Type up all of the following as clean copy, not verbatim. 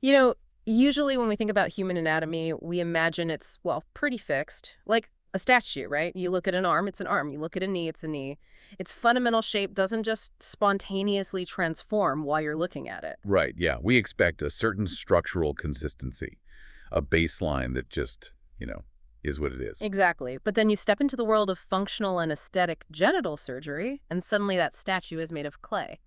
You know, usually when we think about human anatomy, we imagine it's, well, pretty fixed. Like a statue, right? You look at an arm, it's an arm. You look at a knee, it's a knee. Its fundamental shape doesn't just spontaneously transform while you're looking at it. Right, yeah. We expect a certain structural consistency, a baseline that just, is what it is. Exactly. But then you step into the world of functional and aesthetic genital surgery, and suddenly that statue is made of clay.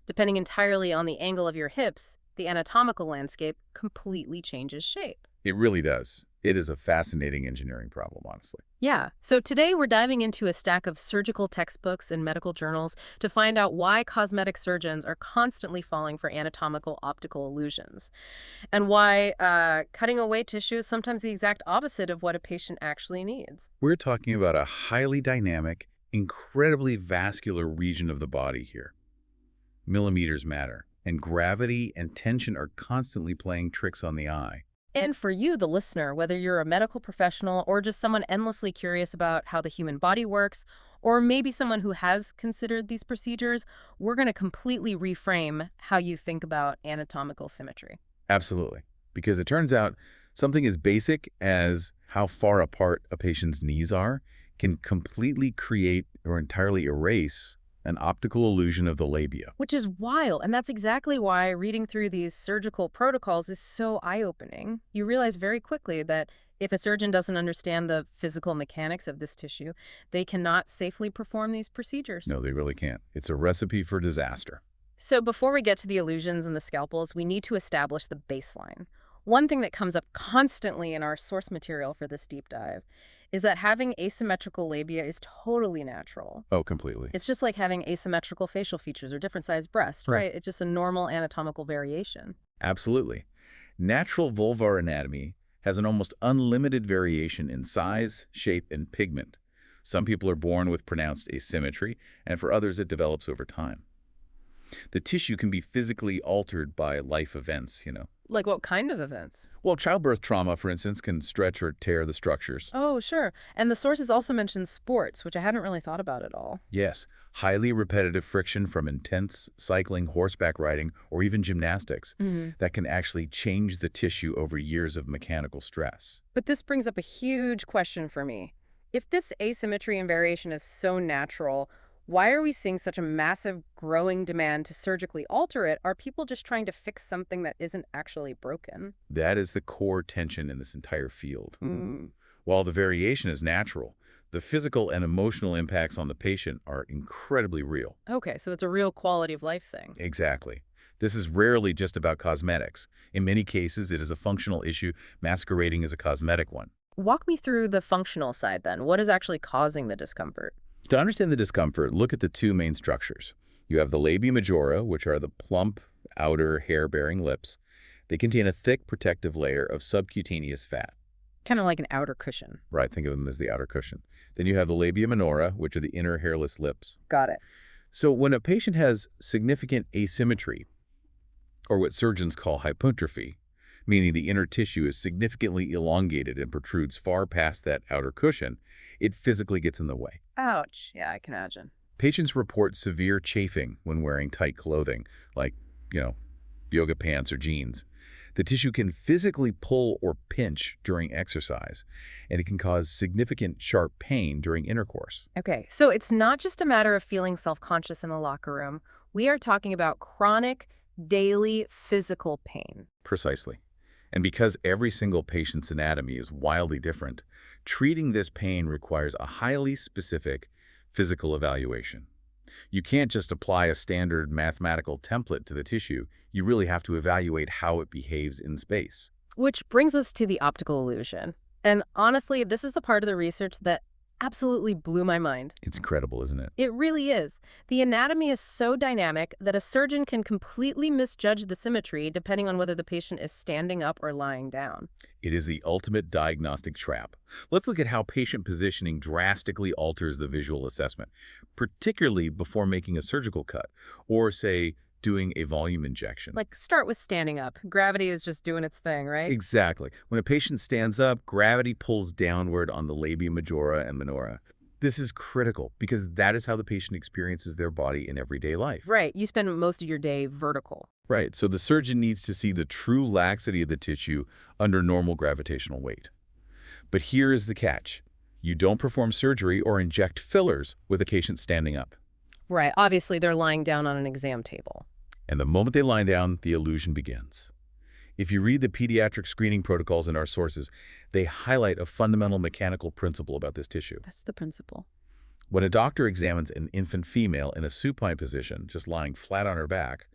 Depending entirely on the angle of your hips, the anatomical landscape completely changes shape. It really does. It is a fascinating engineering problem, honestly. Yeah. So today we're diving into a stack of surgical textbooks and medical journals to find out why cosmetic surgeons are constantly falling for anatomical optical illusions, and why cutting away tissue is sometimes the exact opposite of what a patient actually needs. We're talking about a highly dynamic, incredibly vascular region of the body here. Millimeters matter, and gravity and tension are constantly playing tricks on the eye. And for you, the listener, whether you're a medical professional or just someone endlessly curious about how the human body works, or maybe someone who has considered these procedures, we're going to completely reframe how you think about anatomical symmetry. Absolutely. Because it turns out something as basic as how far apart a patient's knees are can completely create or entirely erase an optical illusion of the labia. Which is wild, and that's exactly why reading through these surgical protocols is so eye-opening. You realize very quickly that if a surgeon doesn't understand the physical mechanics of this tissue, they cannot safely perform these procedures. No, they really can't. It's a recipe for disaster. So before we get to the illusions and the scalpels, we need to establish the baseline. One thing that comes up constantly in our source material for this deep dive is that having asymmetrical labia is totally natural. Oh, completely. It's just like having asymmetrical facial features or different sized breasts, right? It's just a normal anatomical variation. Absolutely. Natural vulvar anatomy has an almost unlimited variation in size, shape, and pigment. Some people are born with pronounced asymmetry, and for others it develops over time. The tissue can be physically altered by life events. Like what kind of events? Well, childbirth trauma, for instance, can stretch or tear the structures. Oh, sure. And the sources also mention sports, which I hadn't really thought about at all. Yes, highly repetitive friction from intense cycling, horseback riding, or even gymnastics that can actually change the tissue over years of mechanical stress. But this brings up a huge question for me. If this asymmetry and variation is so natural, why are we seeing such a massive growing demand to surgically alter it? Are people just trying to fix something that isn't actually broken? That is the core tension in this entire field. While the variation is natural, the physical and emotional impacts on the patient are incredibly real. Okay, so it's a real quality of life thing. Exactly. This is rarely just about cosmetics. In many cases, it is a functional issue masquerading as a cosmetic one. Walk me through the functional side then. What is actually causing the discomfort? To understand the discomfort, look at the two main structures. You have the labia majora, which are the plump, outer, hair-bearing lips. They contain a thick protective layer of subcutaneous fat. Kind of like an outer cushion. Right, think of them as the outer cushion. Then you have the labia minora, which are the inner hairless lips. Got it. So when a patient has significant asymmetry, or what surgeons call hypertrophy, meaning the inner tissue is significantly elongated and protrudes far past that outer cushion, it physically gets in the way. Ouch. Yeah, I can imagine. Patients report severe chafing when wearing tight clothing, like, yoga pants or jeans. The tissue can physically pull or pinch during exercise, and it can cause significant sharp pain during intercourse. Okay, so it's not just a matter of feeling self-conscious in the locker room. We are talking about chronic, daily physical pain. Precisely. And because every single patient's anatomy is wildly different, treating this pain requires a highly specific physical evaluation. You can't just apply a standard mathematical template to the tissue. You really have to evaluate how it behaves in space. Which brings us to the optical illusion. And honestly, this is the part of the research that absolutely blew my mind. It's incredible, isn't it? It really is. The anatomy is so dynamic that a surgeon can completely misjudge the symmetry depending on whether the patient is standing up or lying down. It is the ultimate diagnostic trap. Let's look at how patient positioning drastically alters the visual assessment, particularly before making a surgical cut, or, say, doing a volume injection. Like, start with standing up. Gravity is just doing its thing, right? Exactly. When a patient stands up, gravity pulls downward on the labia majora and minora. This is critical because that is how the patient experiences their body in everyday life. Right. You spend most of your day vertical. Right, so the surgeon needs to see the true laxity of the tissue under normal gravitational weight. But here is the catch. You don't perform surgery or inject fillers with a patient standing up. Right. Obviously, they're lying down on an exam table. And the moment they lie down, the illusion begins. If you read the pediatric screening protocols in our sources, they highlight a fundamental mechanical principle about this tissue. That's the principle. When a doctor examines an infant female in a supine position, just lying flat on her back,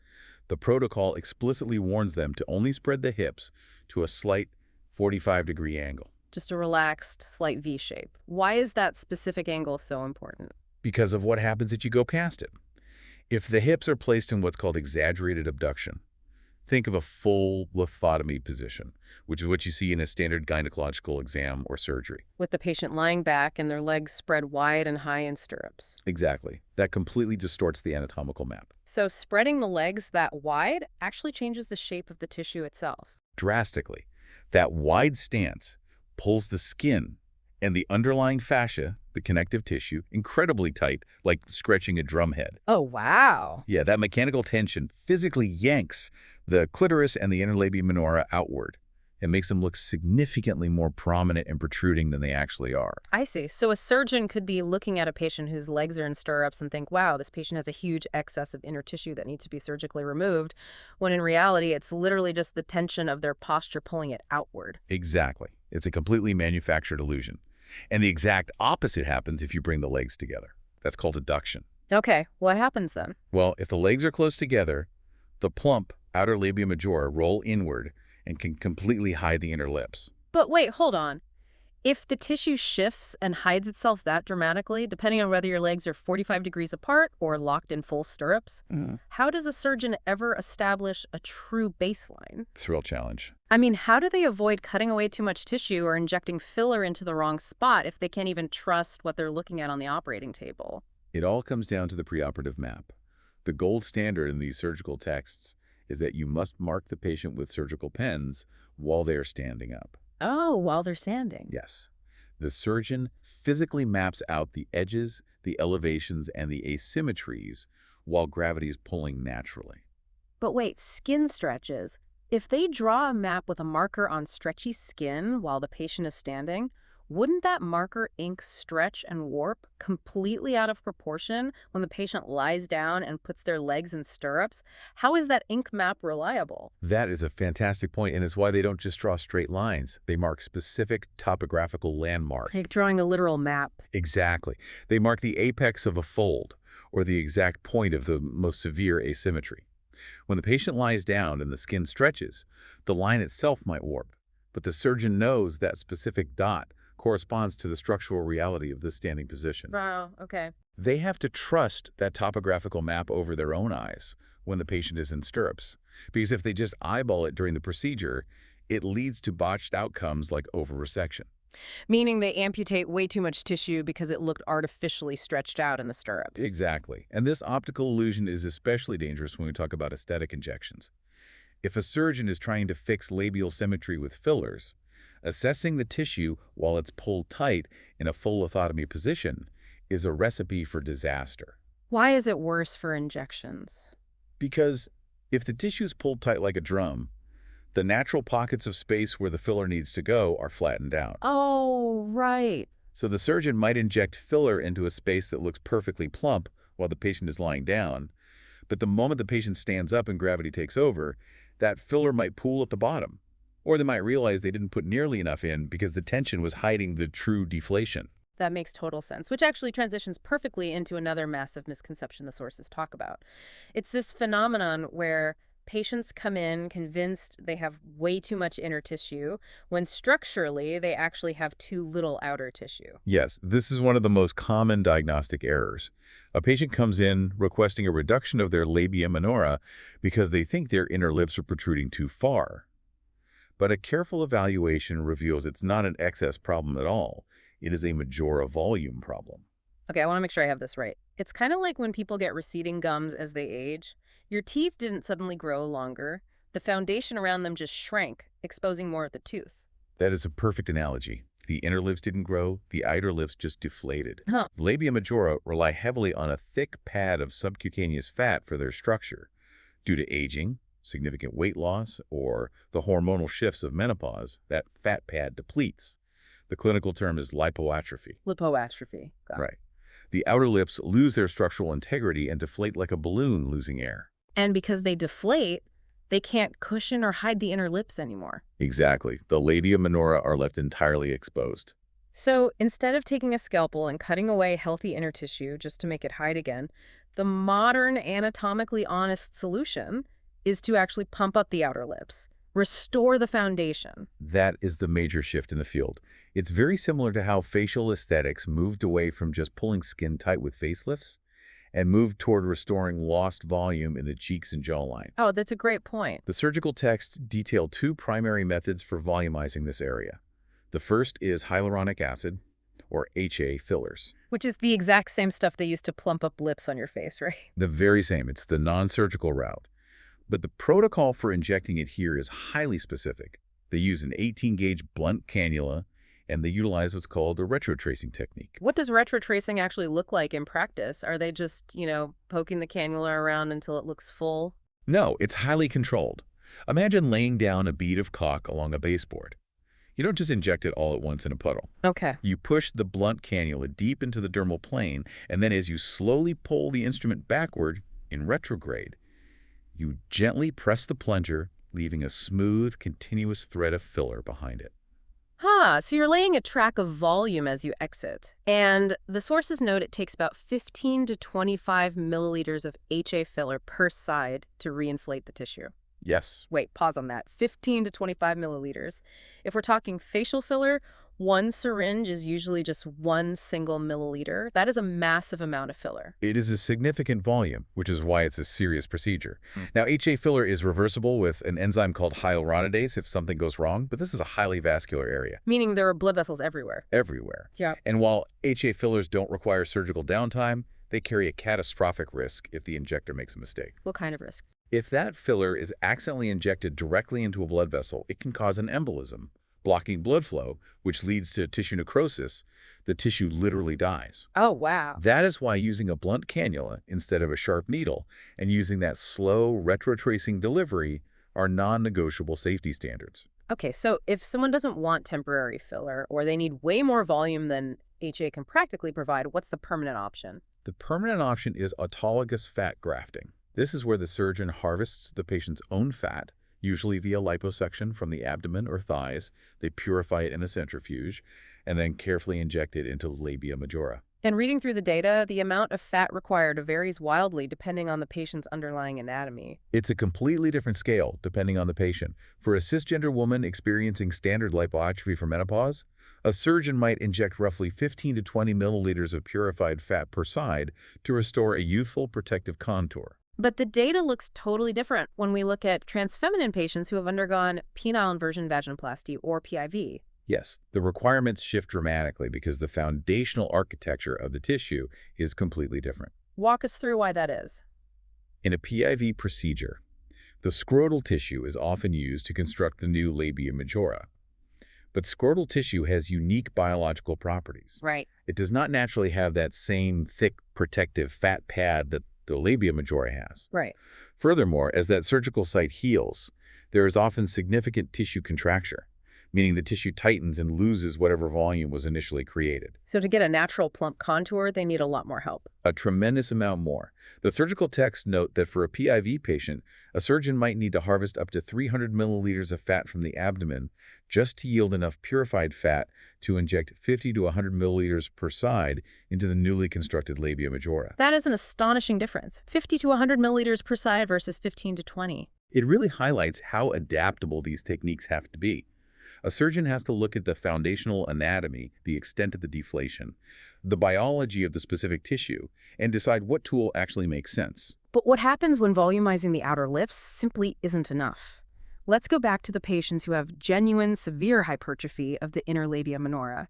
the protocol explicitly warns them to only spread the hips to a slight 45-degree angle. Just a relaxed, slight V shape. Why is that specific angle so important? Because of what happens if you go past it. If the hips are placed in what's called exaggerated abduction, think of a full lithotomy position, which is what you see in a standard gynecological exam or surgery. With the patient lying back and their legs spread wide and high in stirrups. Exactly. That completely distorts the anatomical map. So spreading the legs that wide actually changes the shape of the tissue itself. Drastically. That wide stance pulls the skin and the underlying fascia, the connective tissue, incredibly tight, like stretching a drum head. Oh, wow. Yeah, that mechanical tension physically yanks the clitoris and the inner labia minora outward. It makes them look significantly more prominent and protruding than they actually are. I see. So a surgeon could be looking at a patient whose legs are in stirrups and think, wow, this patient has a huge excess of inner tissue that needs to be surgically removed, when in reality, it's literally just the tension of their posture pulling it outward. Exactly. It's a completely manufactured illusion. And the exact opposite happens if you bring the legs together. That's called adduction. Okay, what happens then? Well, if the legs are close together, the plump outer labia majora roll inward and can completely hide the inner lips. But wait, hold on. If the tissue shifts and hides itself that dramatically, depending on whether your legs are 45 degrees apart or locked in full stirrups, how does a surgeon ever establish a true baseline? It's a real challenge. I mean, how do they avoid cutting away too much tissue or injecting filler into the wrong spot if they can't even trust what they're looking at on the operating table? It all comes down to the preoperative map. The gold standard in these surgical texts is that you must mark the patient with surgical pens while they are standing up. Oh, while they're standing. Yes. The surgeon physically maps out the edges, the elevations, and the asymmetries while gravity is pulling naturally. But wait, skin stretches. If they draw a map with a marker on stretchy skin while the patient is standing, wouldn't that marker ink stretch and warp completely out of proportion when the patient lies down and puts their legs in stirrups? How is that ink map reliable? That is a fantastic point, and it's why they don't just draw straight lines. They mark specific topographical landmarks. Like drawing a literal map. Exactly. They mark the apex of a fold or the exact point of the most severe asymmetry. When the patient lies down and the skin stretches, the line itself might warp, but the surgeon knows that specific dot corresponds to the structural reality of the standing position. Wow, okay. They have to trust that topographical map over their own eyes when the patient is in stirrups, because if they just eyeball it during the procedure, it leads to botched outcomes like over-resection. Meaning they amputate way too much tissue because it looked artificially stretched out in the stirrups. Exactly. And this optical illusion is especially dangerous when we talk about aesthetic injections. If a surgeon is trying to fix labial symmetry with fillers, assessing the tissue while it's pulled tight in a full lithotomy position is a recipe for disaster. Why is it worse for injections? Because if the tissue is pulled tight like a drum, the natural pockets of space where the filler needs to go are flattened out. Oh, right. So the surgeon might inject filler into a space that looks perfectly plump while the patient is lying down, but the moment the patient stands up and gravity takes over, that filler might pool at the bottom. Or they might realize they didn't put nearly enough in because the tension was hiding the true deflation. That makes total sense, which actually transitions perfectly into another massive misconception the sources talk about. It's this phenomenon where patients come in convinced they have way too much inner tissue, when structurally they actually have too little outer tissue. Yes, this is one of the most common diagnostic errors. A patient comes in requesting a reduction of their labia minora because they think their inner lips are protruding too far. But a careful evaluation reveals it's not an excess problem at all. It is a majora volume problem. Okay, I want to make sure I have this right. It's kind of like when people get receding gums as they age. Your teeth didn't suddenly grow longer. The foundation around them just shrank, exposing more of the tooth. That is a perfect analogy. The inner lips didn't grow, the outer lips just deflated. Huh. Labia majora rely heavily on a thick pad of subcutaneous fat for their structure. Due to aging, significant weight loss, or the hormonal shifts of menopause, that fat pad depletes. The clinical term is lipoatrophy. Lipoatrophy. Got it. Right. The outer lips lose their structural integrity and deflate like a balloon losing air. And because they deflate, they can't cushion or hide the inner lips anymore. Exactly. The labia minora are left entirely exposed. So instead of taking a scalpel and cutting away healthy inner tissue just to make it hide again, the modern anatomically honest solution is to actually pump up the outer lips, restore the foundation. That is the major shift in the field. It's very similar to how facial aesthetics moved away from just pulling skin tight with facelifts and moved toward restoring lost volume in the cheeks and jawline. Oh, that's a great point. The surgical text detailed two primary methods for volumizing this area. The first is hyaluronic acid, or HA fillers. Which is the exact same stuff they use to plump up lips on your face, right? The very same. It's the non-surgical route. But the protocol for injecting it here is highly specific. They use an 18-gauge blunt cannula, and they utilize what's called a retrotracing technique. What does retrotracing actually look like in practice? Are they just, poking the cannula around until it looks full? No, it's highly controlled. Imagine laying down a bead of caulk along a baseboard. You don't just inject it all at once in a puddle. Okay. You push the blunt cannula deep into the dermal plane, and then as you slowly pull the instrument backward in retrograde, you gently press the plunger, leaving a smooth, continuous thread of filler behind it. So you're laying a track of volume as you exit. And the sources note it takes about 15 to 25 milliliters of HA filler per side to reinflate the tissue. Yes. Wait, pause on that. 15 to 25 milliliters. If we're talking facial filler, one syringe is usually just one single milliliter. That is a massive amount of filler. It is a significant volume, which is why it's a serious procedure. Now, HA filler is reversible with an enzyme called hyaluronidase if something goes wrong, but this is a highly vascular area. Meaning there are blood vessels everywhere. Everywhere. Yeah. And while HA fillers don't require surgical downtime, they carry a catastrophic risk if the injector makes a mistake. What kind of risk? If that filler is accidentally injected directly into a blood vessel, it can cause an embolism, blocking blood flow, which leads to tissue necrosis. The tissue literally dies. Oh, wow. That is why using a blunt cannula instead of a sharp needle and using that slow retrotracing delivery are non-negotiable safety standards. Okay, so if someone doesn't want temporary filler or they need way more volume than HA can practically provide, what's the permanent option? The permanent option is autologous fat grafting. This is where the surgeon harvests the patient's own fat, usually via liposuction from the abdomen or thighs. They purify it in a centrifuge and then carefully inject it into the labia majora. And reading through the data, the amount of fat required varies wildly depending on the patient's underlying anatomy. It's a completely different scale depending on the patient. For a cisgender woman experiencing standard lipoatrophy for menopause, a surgeon might inject roughly 15 to 20 milliliters of purified fat per side to restore a youthful protective contour. But the data looks totally different when we look at transfeminine patients who have undergone penile inversion vaginoplasty or PIV. Yes, the requirements shift dramatically because the foundational architecture of the tissue is completely different. Walk us through why that is. In a PIV procedure, the scrotal tissue is often used to construct the new labia majora. But scrotal tissue has unique biological properties. Right. It does not naturally have that same thick protective fat pad that the labia majora has. Right. Furthermore, as that surgical site heals, there is often significant tissue contracture, meaning the tissue tightens and loses whatever volume was initially created. So to get a natural plump contour, they need a lot more help. A tremendous amount more. The surgical texts note that for a PIV patient, a surgeon might need to harvest up to 300 milliliters of fat from the abdomen just to yield enough purified fat to inject 50 to 100 milliliters per side into the newly constructed labia majora. That is an astonishing difference. 50 to 100 milliliters per side versus 15 to 20. It really highlights how adaptable these techniques have to be. A surgeon has to look at the foundational anatomy, the extent of the deflation, the biology of the specific tissue, and decide what tool actually makes sense. But what happens when volumizing the outer lips simply isn't enough? Let's go back to the patients who have genuine severe hypertrophy of the inner labia minora.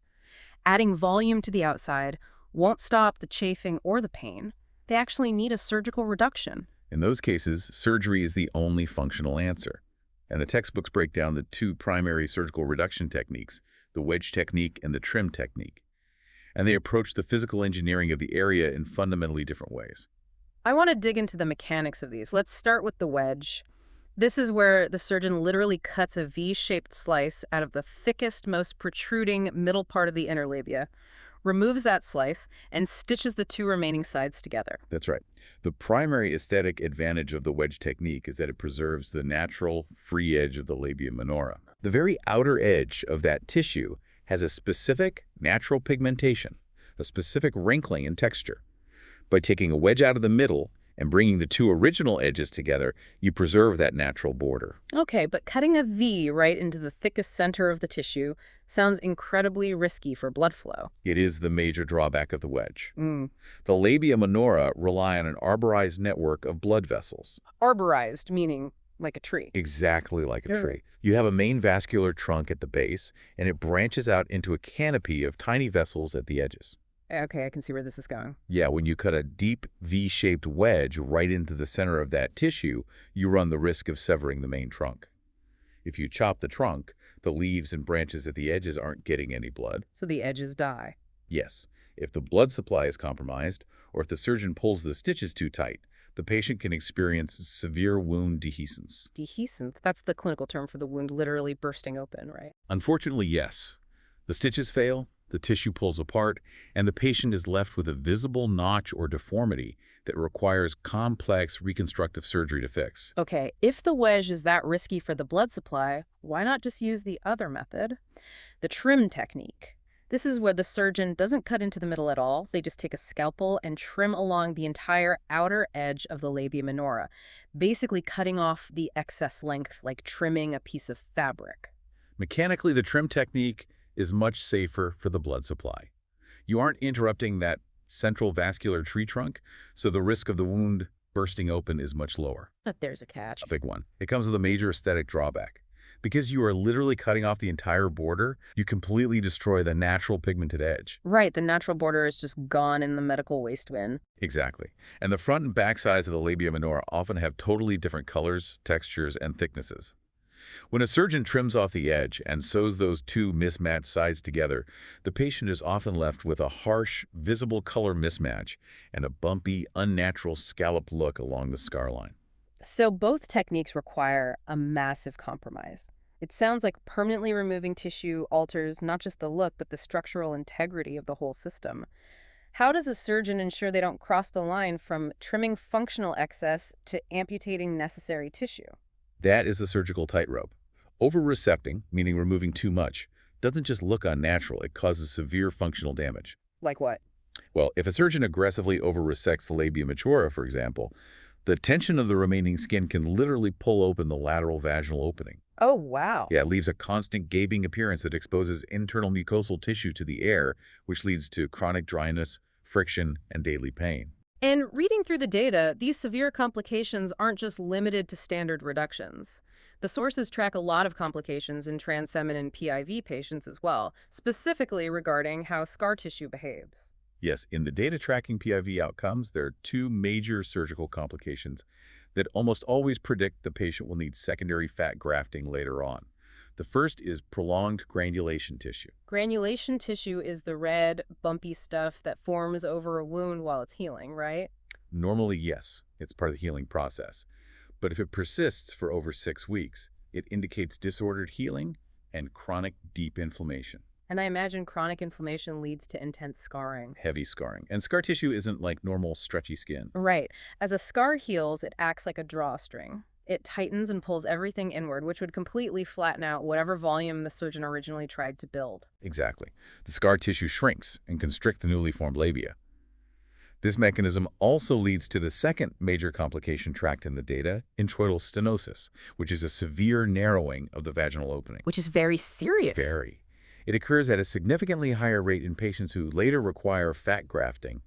Adding volume to the outside won't stop the chafing or the pain. They actually need a surgical reduction. In those cases, surgery is the only functional answer. And the textbooks break down the two primary surgical reduction techniques, the wedge technique and the trim technique. And they approach the physical engineering of the area in fundamentally different ways. I want to dig into the mechanics of these. Let's start with the wedge. This is where the surgeon literally cuts a V-shaped slice out of the thickest, most protruding middle part of the inner labia, removes that slice, and stitches the two remaining sides together. That's right. The primary aesthetic advantage of the wedge technique is that it preserves the natural, free edge of the labia minora. The very outer edge of that tissue has a specific natural pigmentation, a specific wrinkling and texture. By taking a wedge out of the middle and bringing the two original edges together, you preserve that natural border. Okay, but cutting a V right into the thickest center of the tissue sounds incredibly risky for blood flow. It is the major drawback of the wedge. Mm. The labia minora rely on an arborized network of blood vessels, Arborized, meaning like a tree. exactly like a Yeah. tree. You have a main vascular trunk at the base, and it branches out into a canopy of tiny vessels at the edges. Okay, I can see where this is going. Yeah, when you cut a deep V-shaped wedge right into the center of that tissue, you run the risk of severing the main trunk. If you chop the trunk, the leaves and branches at the edges aren't getting any blood. So the edges die. Yes, if the blood supply is compromised, or if the surgeon pulls the stitches too tight, the patient can experience severe wound dehiscence. Dehiscent, that's the clinical term for the wound literally bursting open, right? Unfortunately, yes. The stitches fail, the tissue pulls apart, and the patient is left with a visible notch or deformity that requires complex reconstructive surgery to fix. Okay, if the wedge is that risky for the blood supply, why not just use the other method? The trim technique. This is where the surgeon doesn't cut into the middle at all. They just take a scalpel and trim along the entire outer edge of the labia minora, basically cutting off the excess length like trimming a piece of fabric. Mechanically, the trim technique is much safer for the blood supply. You aren't interrupting that central vascular tree trunk, so the risk of the wound bursting open is much lower. But there's a catch. A big one. It comes with a major aesthetic drawback. Because you are literally cutting off the entire border, you completely destroy the natural pigmented edge. Right, the natural border is just gone in the medical waste bin. Exactly. And the front and back sides of the labia minora often have totally different colors, textures, and thicknesses. When a surgeon trims off the edge and sews those two mismatched sides together, the patient is often left with a harsh, visible color mismatch and a bumpy, unnatural scalloped look along the scar line. So both techniques require a massive compromise. It sounds like permanently removing tissue alters not just the look, but the structural integrity of the whole system. How does a surgeon ensure they don't cross the line from trimming functional excess to amputating necessary tissue? That is the surgical tightrope. Over-resecting, meaning removing too much, doesn't just look unnatural, it causes severe functional damage. Like what? Well, if a surgeon aggressively over-resects the labia majora, for example, the tension of the remaining skin can literally pull open the lateral vaginal opening. Oh, wow. Yeah, it leaves a constant gaping appearance that exposes internal mucosal tissue to the air, which leads to chronic dryness, friction, and daily pain. And reading through the data, these severe complications aren't just limited to standard reductions. The sources track a lot of complications in transfeminine PIV patients as well, specifically regarding how scar tissue behaves. Yes, in the data tracking PIV outcomes, there are two major surgical complications that almost always predict the patient will need secondary fat grafting later on. The first is prolonged granulation tissue. Granulation tissue is the red, bumpy stuff that forms over a wound while it's healing, right? Normally, yes, it's part of the healing process. But if it persists for over 6 weeks, it indicates disordered healing and chronic deep inflammation. And I imagine chronic inflammation leads to intense scarring. Heavy scarring. And scar tissue isn't like normal stretchy skin. Right. As a scar heals, it acts like a drawstring. It tightens and pulls everything inward, which would completely flatten out whatever volume the surgeon originally tried to build. Exactly. The scar tissue shrinks and constricts the newly formed labia. This mechanism also leads to the second major complication tracked in the data, introital stenosis, which is a severe narrowing of the vaginal opening. Which is very serious. Very. It occurs at a significantly higher rate in patients who later require fat grafting,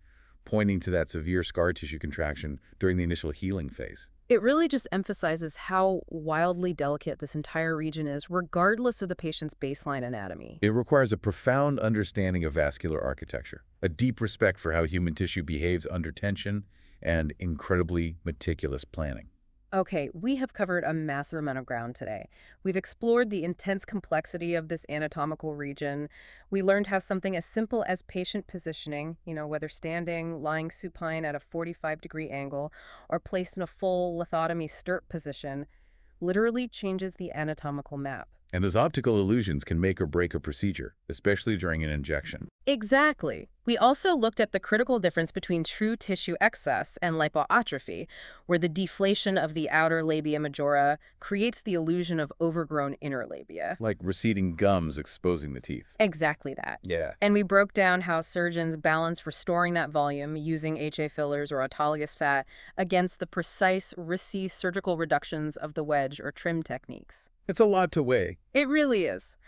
pointing to that severe scar tissue contraction during the initial healing phase. It really just emphasizes how wildly delicate this entire region is, regardless of the patient's baseline anatomy. It requires a profound understanding of vascular architecture, a deep respect for how human tissue behaves under tension, and incredibly meticulous planning. Okay, we have covered a massive amount of ground today. We've explored the intense complexity of this anatomical region. We learned how something as simple as patient positioning, whether standing, lying supine at a 45-degree angle, or placed in a full lithotomy stirrup position, literally changes the anatomical map. And those optical illusions can make or break a procedure, especially during an injection. Exactly. We also looked at the critical difference between true tissue excess and lipoatrophy, where the deflation of the outer labia majora creates the illusion of overgrown inner labia. Like receding gums exposing the teeth. Exactly that. Yeah. And we broke down how surgeons balance restoring that volume using HA fillers or autologous fat against the precise, risky surgical reductions of the wedge or trim techniques. It's a lot to weigh. It really is.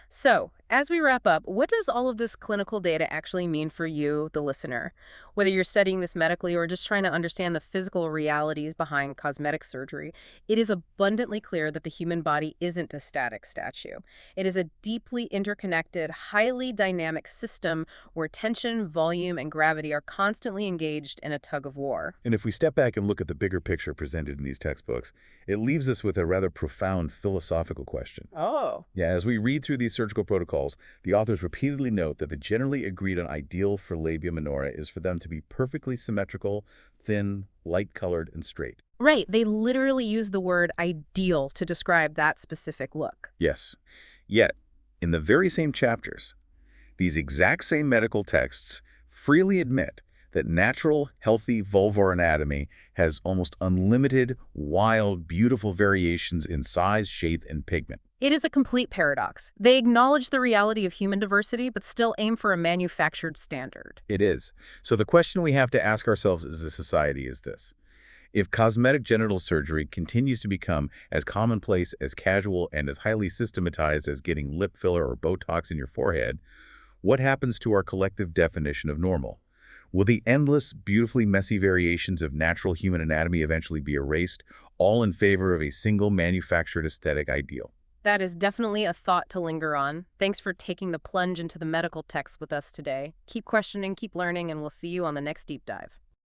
So, as we wrap up, what does all of this clinical data actually mean for you, the listener? Whether you're studying this medically or just trying to understand the physical realities behind cosmetic surgery, it is abundantly clear that the human body isn't a static statue. It is a deeply interconnected, highly dynamic system where tension, volume, and gravity are constantly engaged in a tug of war. And if we step back and look at the bigger picture presented in these textbooks, it leaves us with a rather profound philosophical question. Oh. Yeah, as we read through these surgical protocols, the authors repeatedly note that the generally agreed on ideal for labia minora is for them to be perfectly symmetrical, thin, light-colored, and straight. Right, they literally use the word ideal to describe that specific look. Yes. Yet, in the very same chapters, these exact same medical texts freely admit that natural, healthy vulvar anatomy has almost unlimited, wild, beautiful variations in size, shape, and pigment. It is a complete paradox. They acknowledge the reality of human diversity, but still aim for a manufactured standard. It is. So the question we have to ask ourselves as a society is this. If cosmetic genital surgery continues to become as commonplace, as casual, and as highly systematized as getting lip filler or Botox in your forehead, what happens to our collective definition of normal? Will the endless, beautifully messy variations of natural human anatomy eventually be erased, all in favor of a single manufactured aesthetic ideal? That is definitely a thought to linger on. Thanks for taking the plunge into the medical text with us today. Keep questioning, keep learning, and we'll see you on the next deep dive.